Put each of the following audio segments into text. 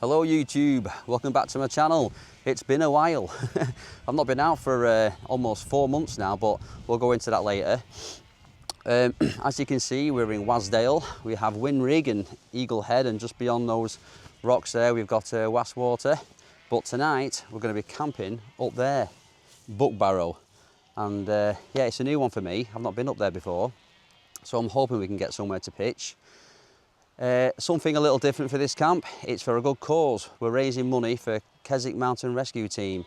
Hello YouTube, welcome back to my channel. It's been a while. I've not been out for almost 4 months now, but we'll go into that later. As you can see, we're in Wasdale. We have Winrig and Eagle Head, and just beyond those rocks there we've got Wastwater. But tonight we're going to be camping up there, Buckbarrow. And yeah, it's a new one for me. I've not been up there before, so I'm hoping we can get somewhere to pitch. Something a little different for this camp. It's for a good cause. We're raising money for Keswick Mountain Rescue Team,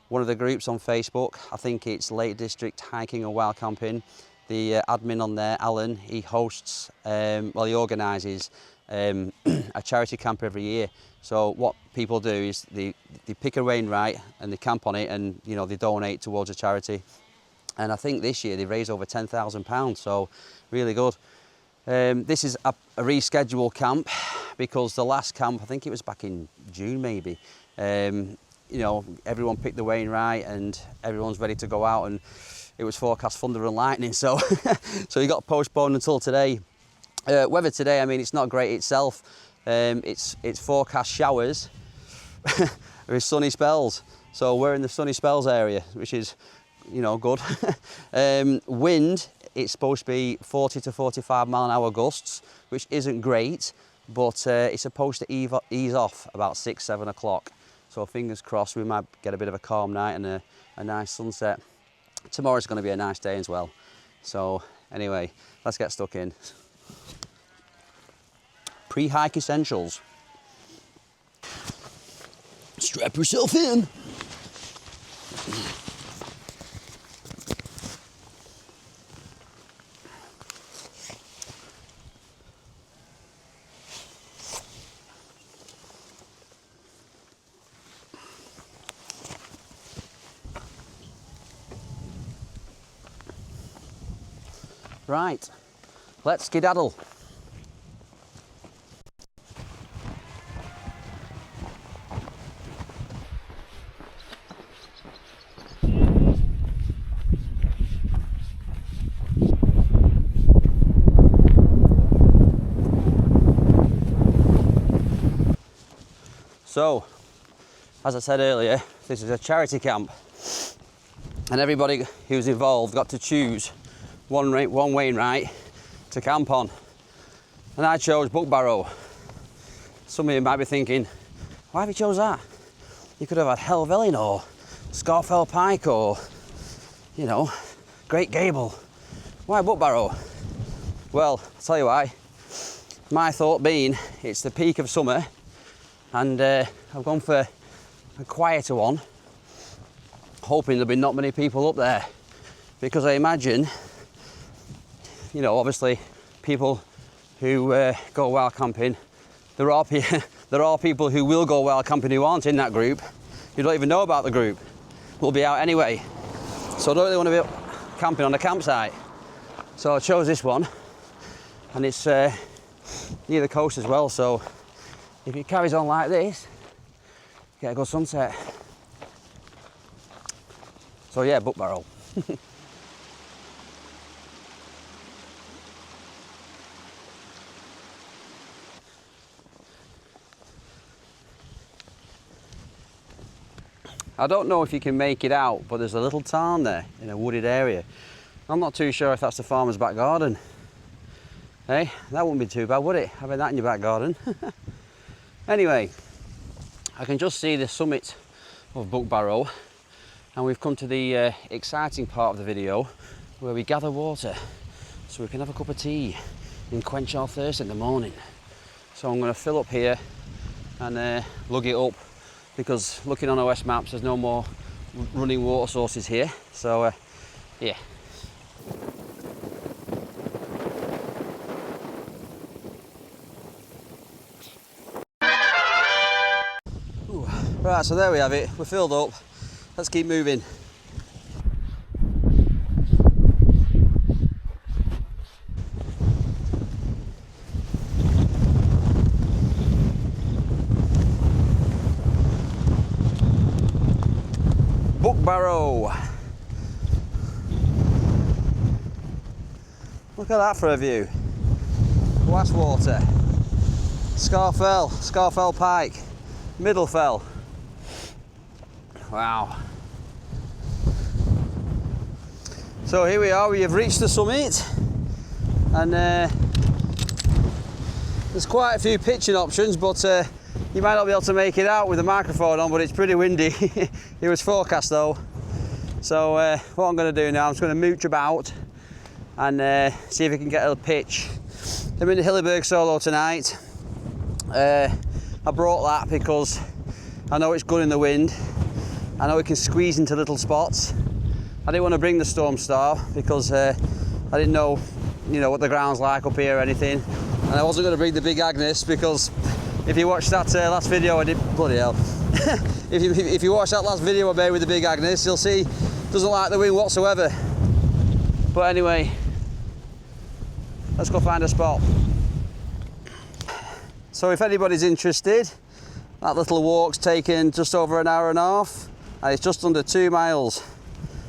one of the groups on Facebook. I think it's Lake District Hiking and Wild Camping. The admin on there, Alan, he hosts, he organises a charity camp every year. So what people do is they pick a wainwright and they camp on it, and you know, they donate towards a charity. And I think this year they raised over £10,000, so really good. This is a rescheduled camp because the last camp, I think it was back in June maybe, you know, everyone picked the wainwright and everyone's ready to go out, and it was forecast thunder and lightning, so so it got postponed until today. Weather today, I mean, it's not great itself. It's forecast showers with sunny spells, so we're in the sunny spells area, which is, you know, good. Wind, it's supposed to be 40 to 45 mile an hour gusts, which isn't great, but it's supposed to ease off about 6-7 o'clock. So fingers crossed we might get a bit of a calm night and a nice sunset. Tomorrow's going to be a nice day as well. So anyway, let's get stuck in. Pre-hike essentials. Strap yourself in. Right, let's skedaddle. So, as I said earlier, this is a charity camp, and everybody who's involved got to choose one wainwright to camp on, and I chose Buckbarrow. Some of you might be thinking, why have you chose that? You could have had Helvellyn or Scafell Pike or, you know, Great Gable. Why Buckbarrow? Well, I'll tell you why. My thought being, it's the peak of summer, and I've gone for a quieter one, hoping there'll be not many people up there, because I imagine, you know, obviously people who go wild camping, there are people who will go wild camping who aren't in that group, who don't even know about the group, will be out anyway. So I don't really want to be camping on a campsite. So I chose this one, and it's near the coast as well, so if it carries on like this, get a good sunset. So yeah, Buckbarrow. I don't know if you can make it out, but there's a little tarn there in a wooded area. I'm not too sure if that's the farmer's back garden. Hey, that wouldn't be too bad, would it? Having that in your back garden. Anyway, I can just see the summit of Buckbarrow, and we've come to the exciting part of the video where we gather water so we can have a cup of tea and quench our thirst in the morning. So I'm going to fill up here and lug it up, because looking on OS maps there's no more running water sources here, so yeah. Ooh. Right, so there we have it, we're filled up, let's keep moving. Buckbarrow. Look at that for a view. Wastwater, Scafell Pike, Middle Fell. Wow. So here we are, we have reached the summit, and there's quite a few pitching options, but you might not be able to make it out with the microphone on, but it's pretty windy. It was forecast though. So what I'm going to do now, I'm just going to mooch about and see if we can get a pitch. I'm in the Hillyberg solo tonight. I brought that because I know it's good in the wind. I know it can squeeze into little spots. I didn't want to bring the Storm Star because I didn't know, what the ground's like up here or anything. And I wasn't going to bring the Big Agnes because if you watch that last video I did, bloody hell. if you watch that last video I made with the Big Agnes, you'll see it doesn't like the wind whatsoever. But anyway, let's go find a spot. So if anybody's interested, that little walk's taken just over an hour and a half, and it's just under 2 miles.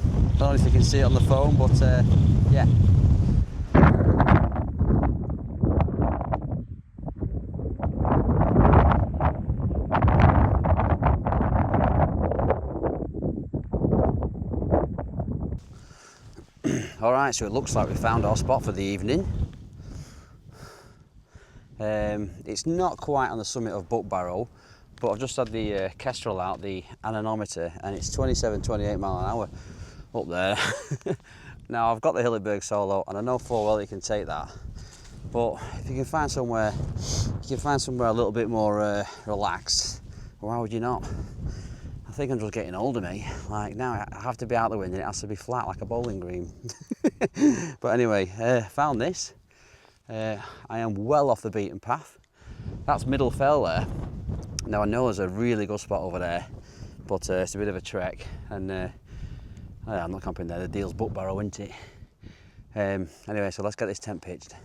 I don't know if you can see it on the phone, but yeah. All right, so it looks like we found our spot for the evening. It's not quite on the summit of Buckbarrow, but I've just had the Kestrel out, the anemometer, and it's 27-28 mile an hour up there. Now I've got the Hillyberg solo, and I know full well you can take that. But if you can find somewhere, a little bit more relaxed, why would you not? I think I'm just getting older, mate. Like now I have to be out the wind and it has to be flat like a bowling green. But anyway, found this. I am well off the beaten path. That's Middle Fell there. Now I know there's a really good spot over there, but it's a bit of a trek, and I'm not camping there. The deal's Buckbarrow, isn't it? Anyway, so let's get this tent pitched.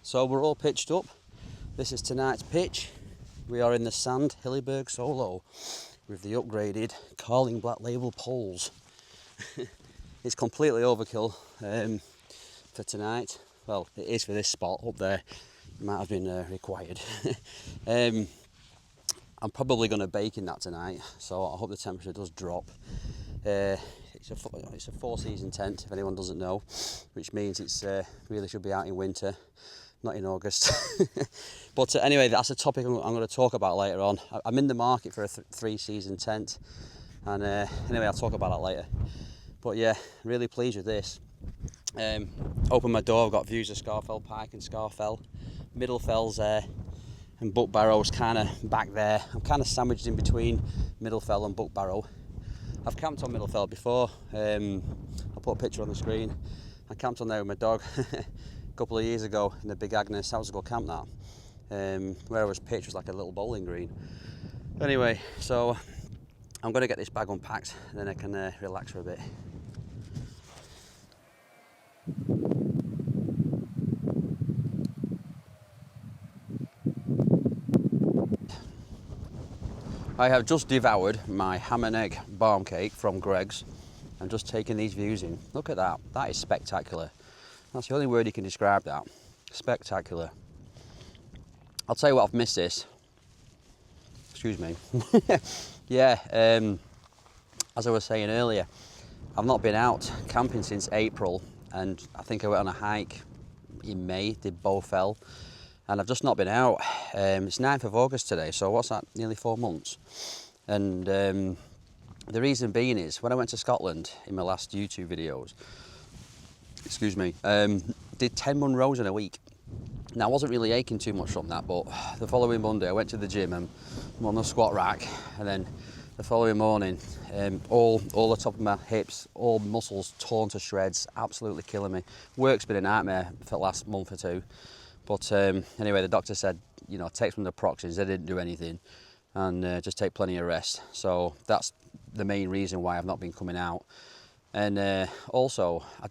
So we're all pitched up. This is tonight's pitch. We are in the sand Hillyberg solo with the upgraded Carling Black Label poles. It's completely overkill for tonight. Well, it is for this spot up there. It might have been required. I'm probably going to bake in that tonight, so I hope the temperature does drop. It's a 4-season tent, if anyone doesn't know, which means it's really should be out in winter, not in August. But anyway, that's a topic I'm going to talk about later on. I'm in the market for a 3-season tent, and anyway, I'll talk about that later. But yeah, really pleased with this. Open my door, I've got views of Scafell Pike and Scafell. Middle Fell's there, and Buckbarrow's kind of back there. I'm kind of sandwiched in between Middle Fell and Buckbarrow. I've camped on Middle Fell before. I'll put a picture on the screen. I camped on there with my dog a couple of years ago in the Big Agnes. That was a good camp, that. Where I was pitched was like a little bowling green. Anyway, so I'm going to get this bag unpacked and then I can relax for a bit. I have just devoured my ham and egg barm cake from Greg's. I'm just taking these views in. Look at that. That is spectacular. That's the only word you can describe that. Spectacular. I'll tell you what, I've missed this. Excuse me. Yeah, as I was saying earlier, I've not been out camping since April, and I think I went on a hike in May, did Barrow Fell. And I've just not been out. It's 9th of August today, so what's that, nearly 4 months. And the reason being is, when I went to Scotland in my last YouTube videos, excuse me, did 10 Munros in a week. Now I wasn't really aching too much from that, but the following Monday I went to the gym and I'm on the squat rack, and then the following morning, all the top of my hips, all muscles torn to shreds, absolutely killing me. Work's been a nightmare for the last month or two. But anyway, the doctor said, you know, take some of the naproxens. They didn't do anything, and just take plenty of rest. So that's the main reason why I've not been coming out. And also, I'm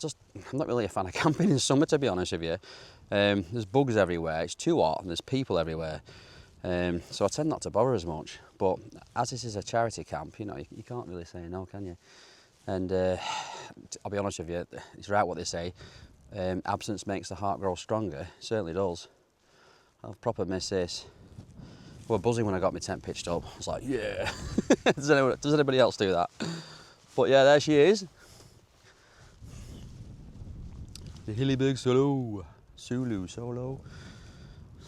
not really a fan of camping in summer, to be honest with you. There's bugs everywhere, it's too hot, and there's people everywhere. So I tend not to bother as much. But as this is a charity camp, you know, you can't really say no, can you? And I'll be honest with you, it's right what they say. Absence makes the heart grow stronger. It certainly does. I've proper missed this. I was buzzing when I got my tent pitched up. I was like, yeah. Does anybody else do that? But yeah, there she is. The Hillyberg Sulu Solo.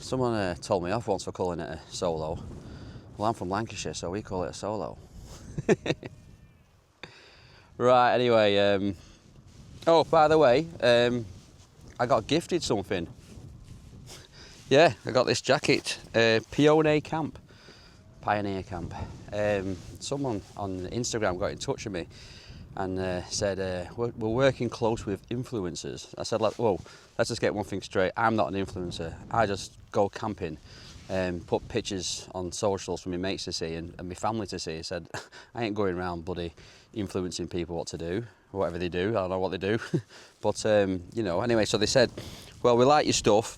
Someone told me off once for calling it a solo. Well, I'm from Lancashire, so we call it a solo. Right, anyway, oh, by the way, I got gifted something. Yeah, I got this jacket, Pioneer Camp. Someone on Instagram got in touch with me and said, we're working close with influencers. I said, whoa, let's just get one thing straight. I'm not an influencer. I just go camping and put pictures on socials for my mates to see and my family to see. I said, I ain't going around bloody influencing people what to do, whatever they do. I don't know what they do. But, you know, anyway, so they said, well, we like your stuff.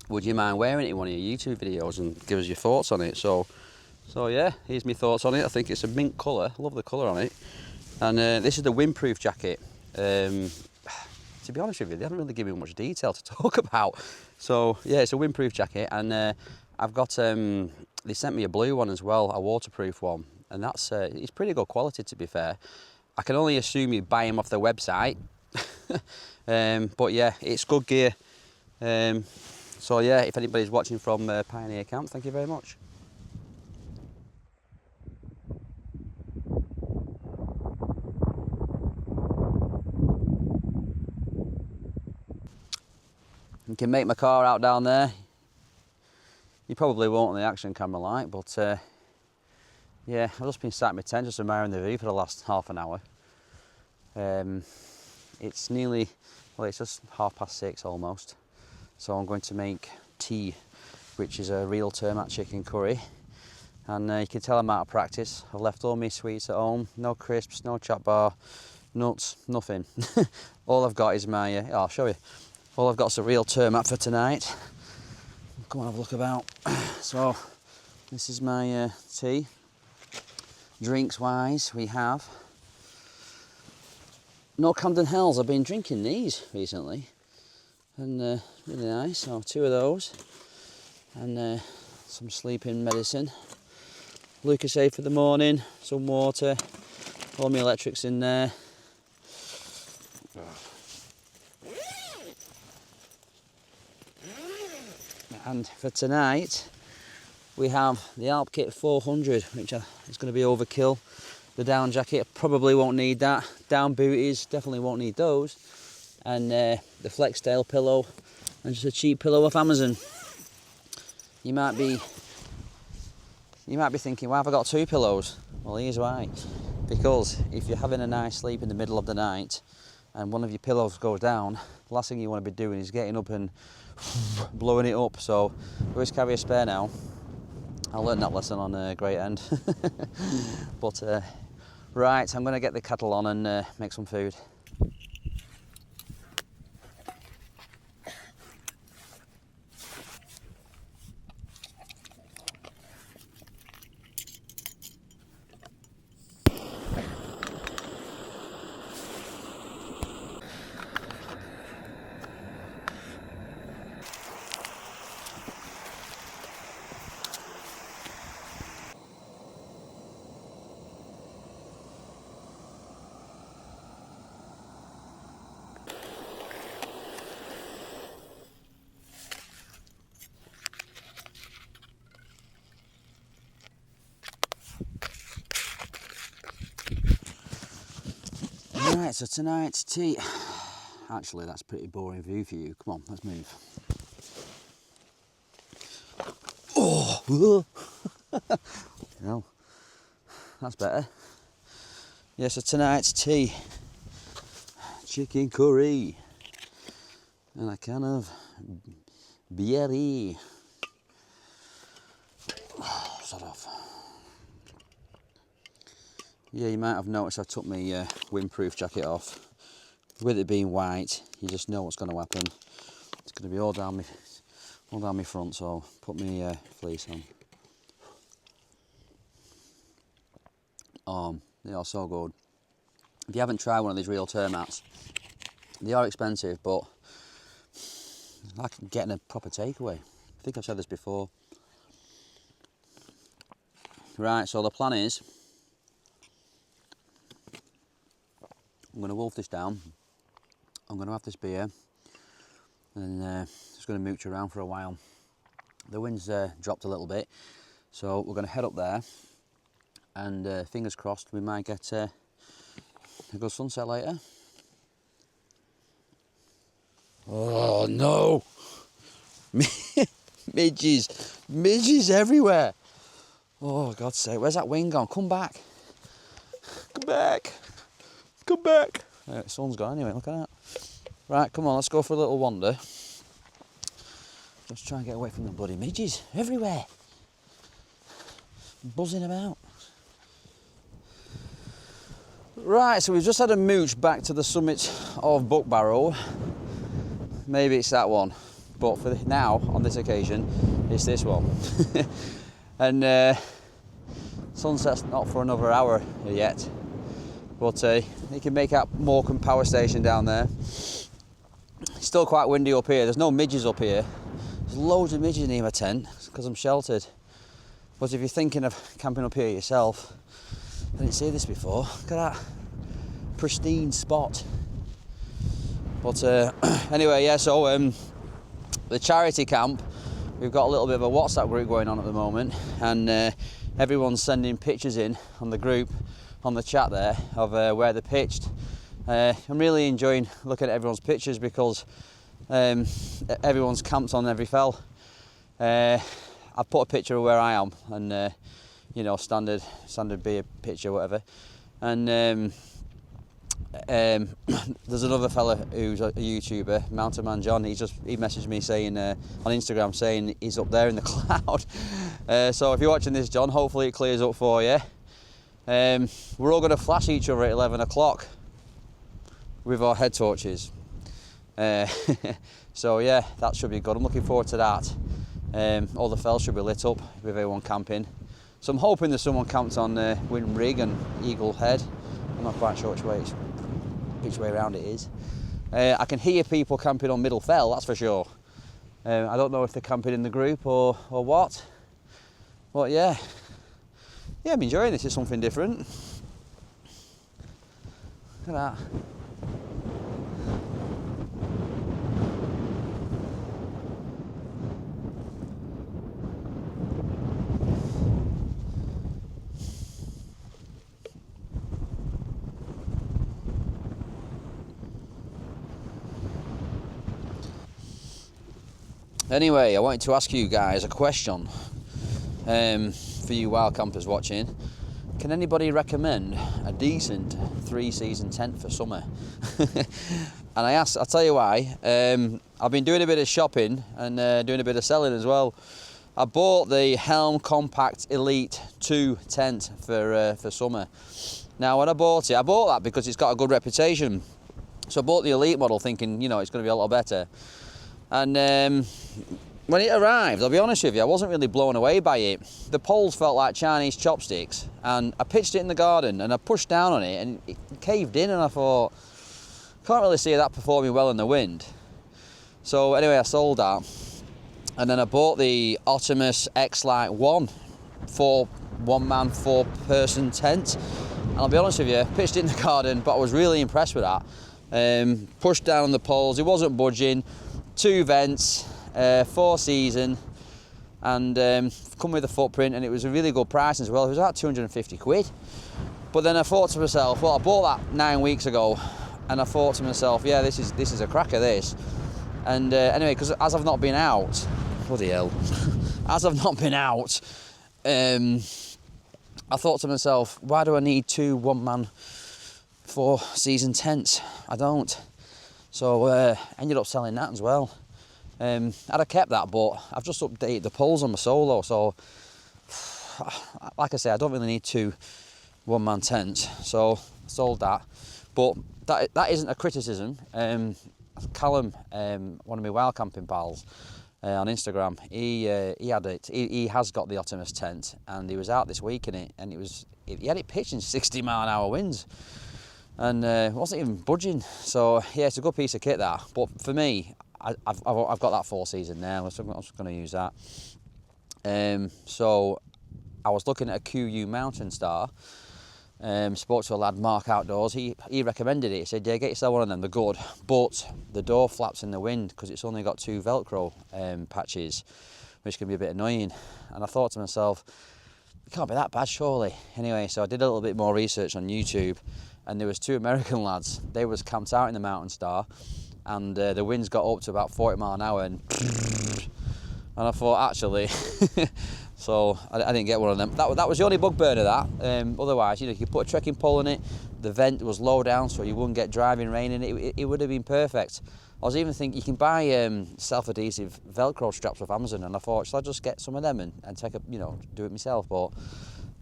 Would you mind wearing it in one of your YouTube videos and give us your thoughts on it? So yeah, here's my thoughts on it. I think it's a mint colour. I love the colour on it. And this is the windproof jacket. To be honest with you, they haven't really given me much detail to talk about. So yeah, it's a windproof jacket, and I've got. They sent me a blue one as well, a waterproof one, and that's it's pretty good quality, to be fair. I can only assume you buy them off their website, but yeah, it's good gear. So yeah, if anybody's watching from Pioneer Camp, thank you very much. You can make my car out down there. You probably won't on the action camera light, but yeah, I've just been sat in my tent just admiring the view for the last half an hour. It's nearly, well, it's just 6:30 almost. So I'm going to make tea, which is a real termite chicken curry. And you can tell I'm out of practice. I've left all my sweets at home, no crisps, no chocolate bar, nuts, nothing. All I've got is my, I'll show you. All I've got is a real termite for tonight. Come on, have a look about. So this is my tea. Drinks wise, we have no Camden Hells. I've been drinking these recently, and really nice. So 2 of those, and some sleeping medicine. Lucozade for the morning, some water, all my electrics in there. And for tonight, we have the Alp Kit 400, which is going to be overkill. The down jacket, probably won't need that. Down booties, definitely won't need those. And the Flextail pillow, and just a cheap pillow off Amazon. You might be thinking, why have I got 2 pillows? Well, here's why. Because if you're having a nice sleep in the middle of the night and one of your pillows goes down, the last thing you want to be doing is getting up and blowing it up. So always carry a spare now. I learned that lesson on Great End. But right, I'm going to get the kettle on and make some food. Right, so tonight's tea. Actually, that's a pretty boring view for you. Come on, let's move. Oh, no, that's better. Yeah, so tonight's tea, chicken curry, and a can of Berry. Sort of. Yeah, you might have noticed I took my windproof jacket off. With it being white, you just know what's going to happen. It's going to be all down my front, so put my fleece on. They are so good. If you haven't tried one of these real term mats, they are expensive, but like getting a proper takeaway. I think I've said this before. Right, so the plan is, I'm going to wolf this down. I'm going to have this beer, and just going to mooch around for a while. The wind's dropped a little bit, so we're going to head up there, and fingers crossed we might get a good sunset later. Oh no! Midges everywhere. Oh, God's sake, where's that wind gone? Come back. Come back. Come back. The sun's gone anyway, look at that. Right, come on, let's go for a little wander. Just try and get away from the bloody midges everywhere. Buzzing about. Right, so we've just had a mooch back to the summit of Buckbarrow. Maybe it's that one, but for now, on this occasion, it's this one. And sunset's not for another hour yet, but you can make out Morecambe Power Station down there. It's still quite windy up here. There's no midges up here. There's loads of midges near my tent because I'm sheltered. But if you're thinking of camping up here yourself, I didn't see this before. Look at that pristine spot. But anyway, yeah, so the charity camp, we've got a little bit of a WhatsApp group going on at the moment, and everyone's sending pictures in on the group, on the chat there, of where they're pitched. I'm really enjoying looking at everyone's pictures because everyone's camped on every fell. I put a picture of where I am, and you know, standard beer picture, whatever. And there's another fella who's a YouTuber, Mountain Man John. He messaged me saying on Instagram saying he's up there in the cloud. So if you're watching this, John, hopefully it clears up for you. We're all going to flash each other at 11 o'clock with our head torches. So yeah, that should be good. I'm looking forward to that. All the fells should be lit up with everyone camping. So I'm hoping there's someone camped on Windrig and Eagle Head. I'm not quite sure which way around it is. I can hear people camping on Middle Fell, that's for sure. I don't know if they're camping in the group or what. But yeah, I'm enjoying this. It's something different. Look at that. Anyway, I wanted to ask you guys a question for you wild campers watching. Can anybody recommend a decent 3-season tent for summer? And I'll tell you why. I've been doing a bit of shopping and doing a bit of selling as well. I bought the Helm Compact Elite 2 tent for summer. Now when I bought that because it's got a good reputation. So I bought the Elite model thinking, you know, it's going to be a lot better. And when it arrived, I'll be honest with you, I wasn't really blown away by it. The poles felt like Chinese chopsticks, and I pitched it in the garden and I pushed down on it and it caved in, and I thought, can't really see that performing well in the wind. So anyway, I sold that, and then I bought the Optimus X-Lite 1 for one-man, four-person tent. And I'll be honest with you, pitched it in the garden, but I was really impressed with that. Pushed down on the poles, it wasn't budging. 2 vents, 4-season, and come with a footprint, and it was a really good price as well. It was about 250 quid. But then I thought to myself, well, I bought that 9 weeks ago, and I thought to myself, yeah, this is a cracker, this. And anyway, because as I've not been out, bloody hell, as I've not been out, I thought to myself, why do I need 2 one-man 4-season tents? I don't. So ended up selling that as well. I'd have kept that, but I've just updated the poles on my solo, so like I say, I don't really need 2 one-man tents, so I sold that. But that isn't a criticism. Callum, one of my wild camping pals on Instagram, he had it. He has got the Optimus tent, and he was out this week in it, and he had it pitching 60-mile-an-hour winds, and it wasn't even budging. So yeah, it's a good piece of kit, that. But for me, I've got that 4-season now, so I'm just going to use that. So I was looking at a QU Mountain Star. Spoke to a lad, Mark Outdoors. He recommended it. He said, yeah, get yourself one of them, they're good, but the door flaps in the wind because it's only got 2 Velcro patches, which can be a bit annoying. And I thought to myself, it can't be that bad, surely. Anyway, so I did a little bit more research on YouTube, and there was 2 American lads. They was camped out in the Mountain Star, and the winds got up to about 40 mile an hour, and I thought, actually, so I didn't get one of them. That was the only bugbear of that. Otherwise, you could put a trekking pole in it. The vent was low down, so you wouldn't get driving rain in it. It would have been perfect. I was even thinking you can buy self-adhesive Velcro straps off Amazon, and I thought, should I just get some of them and take a, do it myself? But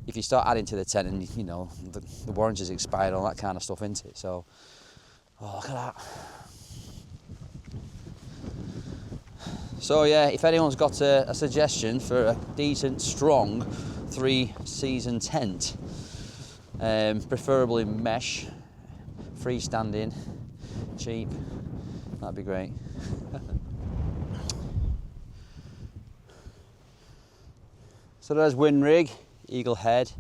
if you start adding to the tent, and the warranty's expired, all that kind of stuff, into it. So, oh, look at that. So yeah, if anyone's got a suggestion for a decent, strong 3-season tent, preferably mesh, freestanding, cheap, that'd be great. So there's Windrig, Eagle Head,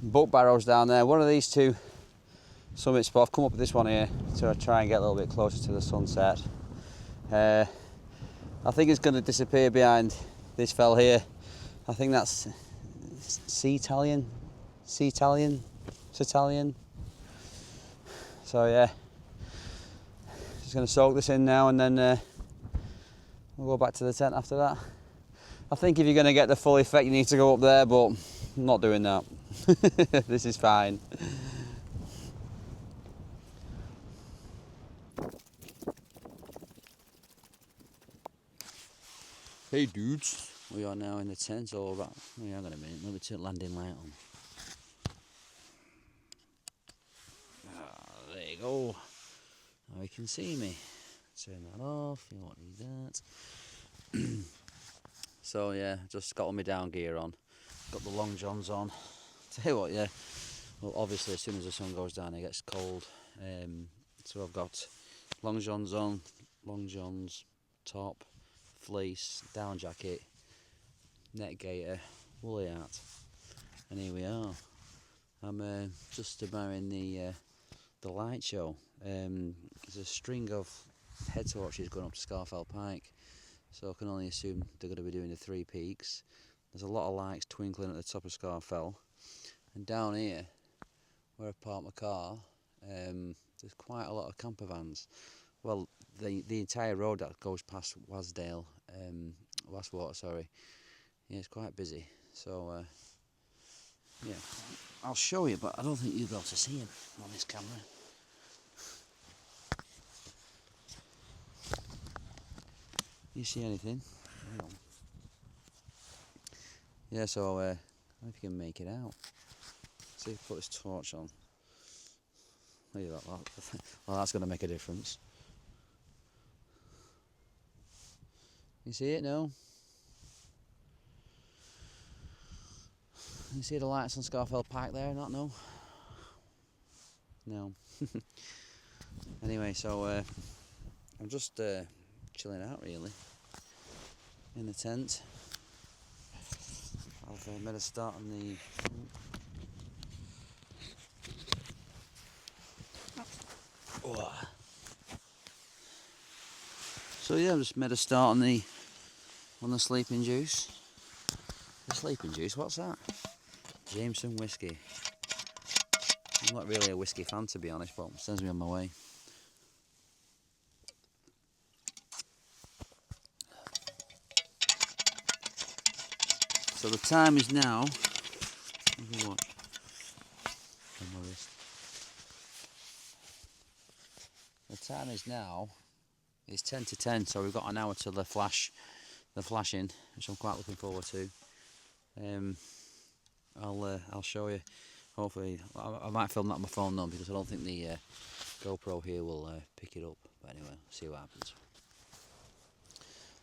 Buckbarrows down there. One of these 2 summit spots. I've come up with this one here to try and get a little bit closer to the sunset. I think it's going to disappear behind this fell here. I think that's Italian. So yeah, just going to soak this in now, and then we'll go back to the tent after that. I think if you're going to get the full effect, you need to go up there, but I'm not doing that. This is fine. Hey dudes, we are now in the tent, all about, hang on a minute, let me turn landing light on. There you go. Now you can see me. Turn that off, you won't need that. So yeah, just got all my down gear on. Got the long johns on. Tell you what, yeah, well obviously as soon as the sun goes down it gets cold. So I've got long johns on, long johns, top, fleece, down jacket, neck gaiter, woolly hat, and here we are. I'm just admiring the light show. There's a string of head torches going up to Scarfell Pike, so I can only assume they're going to be doing the 3 peaks. There's a lot of lights twinkling at the top of Scarfell, and down here where I parked my car, there's quite a lot of camper vans. Well, the entire road that goes past Wasdale, Wastwater, sorry. Yeah, it's quite busy. So, yeah, I'll show you, but I don't think you'll be able to see him on this camera. You see anything? Hang on. Yeah, so, I don't know if you can make it out. See if I put this torch on. Look at that. Well, that's going to make a difference. You see it? No? You see the lights on Scarfell Pike there? Not no? No. Anyway, so I'm just chilling out really in the tent. I've made a start on the So yeah, I've just made a start on the sleeping juice. The sleeping juice, what's that? Jameson whiskey. I'm not really a whiskey fan, to be honest, but it sends me on my way. So the time is now. What? On my wrist. The time is now It's 10 to 10, so we've got an hour till the flashing, which I'm quite looking forward to. I'll show you. Hopefully, I might film that on my phone though, because I don't think the GoPro here will pick it up. But anyway, see what happens.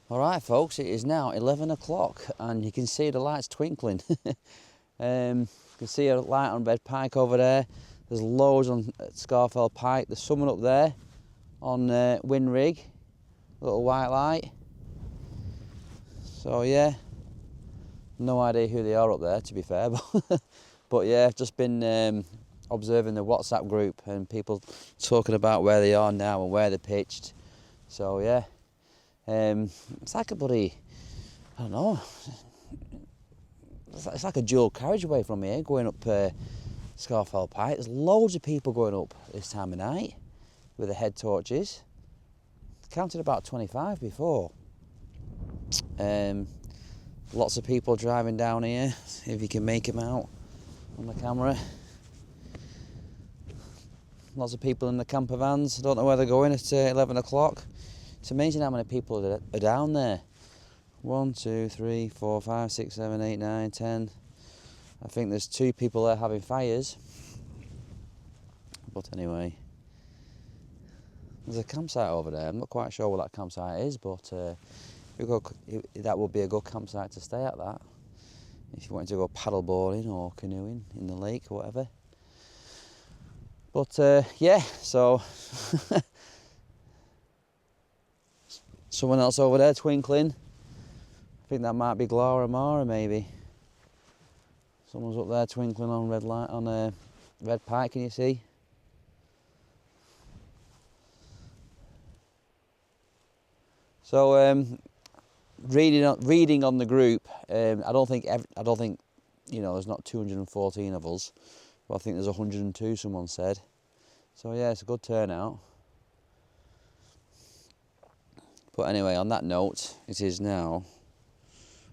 Alright folks, it is now 11 o'clock and you can see the lights twinkling. You can see a light on Red Pike over there. There's loads on Scarfell Pike. There's someone up there on Winrig, little white light. So yeah, no idea who they are up there, to be fair, but yeah, I've just been observing the WhatsApp group and people talking about where they are now and where they're pitched. So yeah, it's like a bloody, I don't know, it's like a dual carriageway from here going up Scarfell Pike. There's loads of people going up this time of night with the head torches. Counted about 25 before. Lots of people driving down here, if you can make them out on the camera. Lots of people in the camper vans. I don't know where they're going at 11 o'clock. It's amazing how many people are down there. 1, 2, 3, 4, 5, 6, 7, 8, 9, 10. I think there's 2 people there having fires. But anyway, there's a campsite over there. I'm not quite sure what that campsite is, but that would be a good campsite to stay at, that. If you wanted to go paddleboarding or canoeing in the lake or whatever. But yeah, so someone else over there twinkling. I think that might be Glara Mara, maybe. Someone's up there twinkling on red light on Red Pike. Can you see? So reading on the group, I don't think you know, there's not 214 of us, but I think there's 102. Someone said. So yeah, it's a good turnout. But anyway, on that note, it is now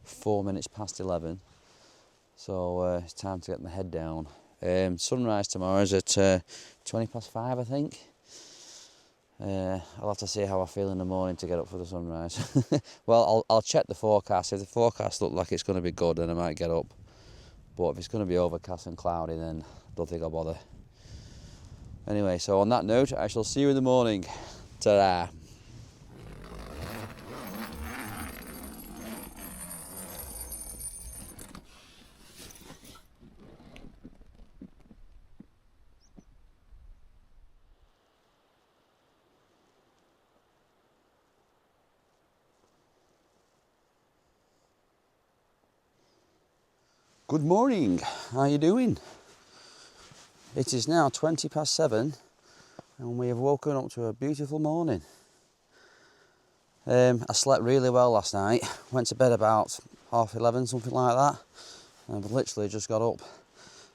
4 minutes past 11, so it's time to get my head down. Sunrise tomorrow is at 20 past 5, I think. I'll have to see how I feel in the morning to get up for the sunrise. Well, I'll check the forecast. If the forecast looks like it's going to be good, then I might get up. But if it's going to be overcast and cloudy, then I don't think I'll bother. Anyway, so on that note, I shall see you in the morning. Ta-da! Good morning, how are you doing? It is now 20 past 7 and we have woken up to a beautiful morning. I slept really well last night, went to bed about 11:30, something like that, and I've literally just got up.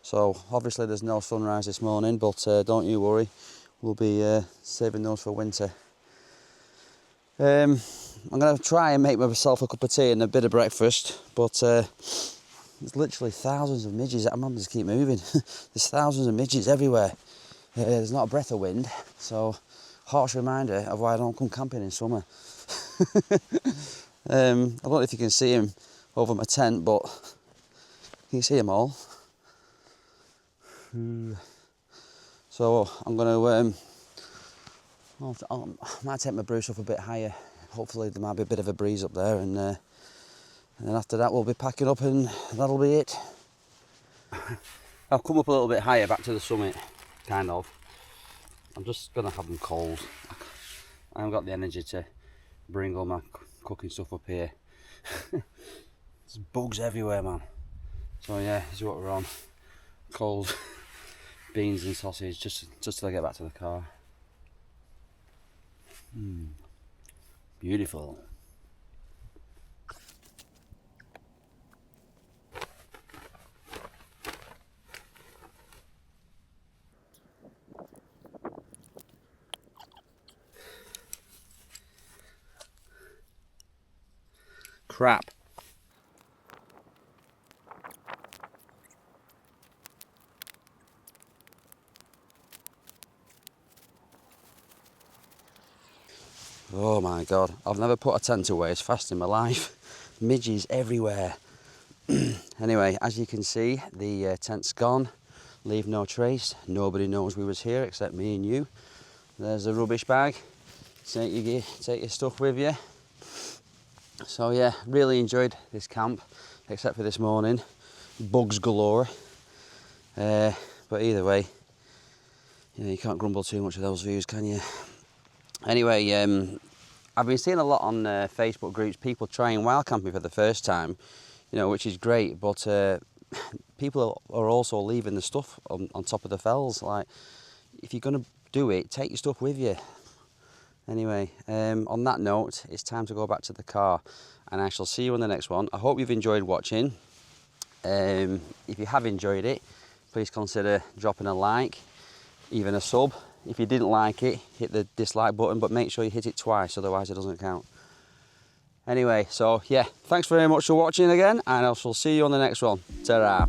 So obviously there's no sunrise this morning, but don't you worry, we'll be saving those for winter. I'm going to try and make myself a cup of tea and a bit of breakfast, but there's literally thousands of midges. I'm just keep moving. There's thousands of midges everywhere. There's not a breath of wind, so harsh reminder of why I don't come camping in summer. I don't know if you can see them over my tent, but you can see them all. So I'm going to, I might take my Bruce up a bit higher. Hopefully there might be a bit of a breeze up there, and then after that we'll be packing up and that'll be it. I've come up a little bit higher back to the summit, kind of. I'm just going to have them cold. I haven't got the energy to bring all my cooking stuff up here. There's bugs everywhere, man. So yeah, this is what we're on. Cold beans and sausage, just till I get back to the car. Beautiful. Crap. Oh my God, I've never put a tent away as fast in my life. Midges everywhere. Anyway, as you can see, the tent's gone. Leave no trace. Nobody knows we was here except me and you. There's a rubbish bag. Take your stuff with you. So yeah, really enjoyed this camp, except for this morning. Bugs galore. But either way, you know, you can't grumble too much of those views, can you? Anyway, I've been seeing a lot on Facebook groups, people trying wild camping for the first time, you know, which is great, but people are also leaving the stuff on top of the fells. Like, if you're going to do it, take your stuff with you. Anyway, on that note, it's time to go back to the car, and I shall see you on the next one. I hope you've enjoyed watching. If you have enjoyed it, please consider dropping a like, even a sub. If you didn't like it, hit the dislike button, but make sure you hit it twice, otherwise it doesn't count. Anyway, so yeah, thanks very much for watching again, and I shall see you on the next one. Ta-ra.